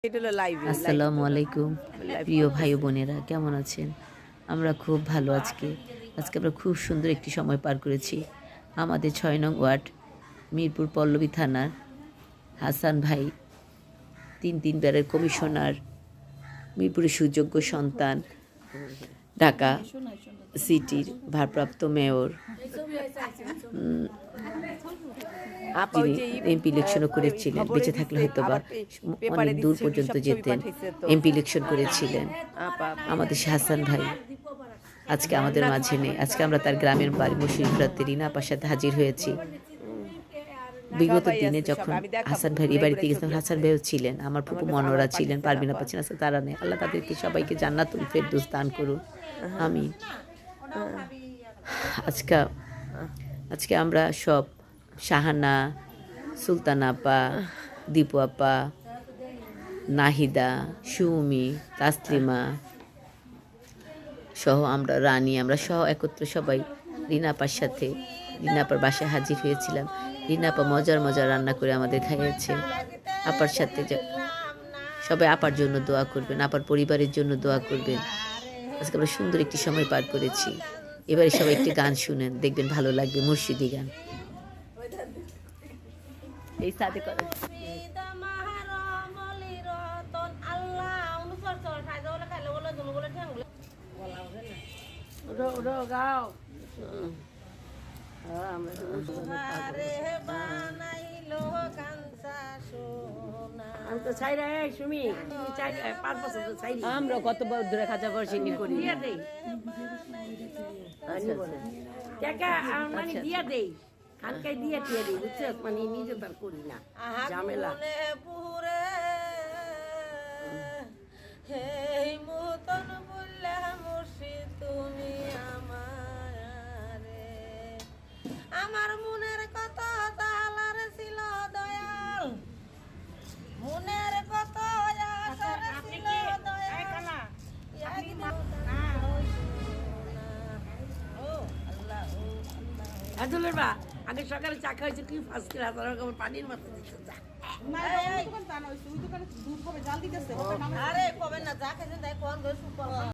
আসসালামু আলাইকুম প্রিয় ভাই বোনেরা, কেমন আছেন? আমরা খুব ভালো। আজকে আমরা খুব সুন্দর একটি সময় পার করেছি। আমাদের ৬ নং ওয়ার্ড মিরপুর পল্লবী থানার হাসান ভাই, তিনবারের কমিশনার, মিরপুরের সুযোগ্য সন্তান, ঢাকা সিটির ভারপ্রাপ্ত মেয়র, যিনি এমপি ইলেকশনও করেছিলেন। বেঁচে থাকলে হয়তো বা অনেক দূর পর্যন্ত যেতেন। এমপি ইলেকশন করেছিলেন আমাদের হাসান ভাই। আজকে আমাদের মাঝে নেই। আজকে আমরা তার গ্রামের বাড়ি মুর্শিদাবাদে রিনা আপার সাথে হাজির হয়েছি। বিগত দিনে যখন হাসান ভাই এই বাড়িতে গেছিলাম, হাসান ভাইও ছিলেন, আমার ফুপু মনোরা ছিলেন, পারবিনা পাচ্ছেন, আজকে তারা নেই। আল্লাহ তাদেরকে সবাইকে জান্নাতুল ফেরদৌস দান করুন, আমিন। আজকে আমরা সব শাহানা, সুলতানা আপা, দীপু আপা, নাহিদা, সুমি, তাসলিমা সহ আমরা রানী, আমরা সহ একত্রে সবাই রিনা আপার সাথে রিনা আপার বাসায় হাজির হয়েছিলাম। রিনা আপা মজার রান্না করে আমাদের খাইয়েছে। আপার সাথে সবাই আপার জন্য দোয়া করবেন, আপার পরিবারের জন্য দোয়া করবেন। আজকে আমরা সুন্দর একটি সময় পার করেছি। এবারে সবাই একটি গান শুনেন, দেখবেন ভালো লাগবে, মুর্শিদি গান। এই সাথে করে আমরা কত ধরে খাঁচা করছিনি করি দিয়া দেই খানকাই দিয়ে দিয়ে দিই, বুঝছিস? মানে নিজে তার করি না ঝামেলা। আমার মনের কত তালার ছিল দয়াল, মনের কত ছিল দয়াল। আগে সকালে চা খাইছে কি ফার্স্ট ক্লাস, পানির মাথা দিচ্ছে। আরে কবে না যা খেয়েছেন তাই কোন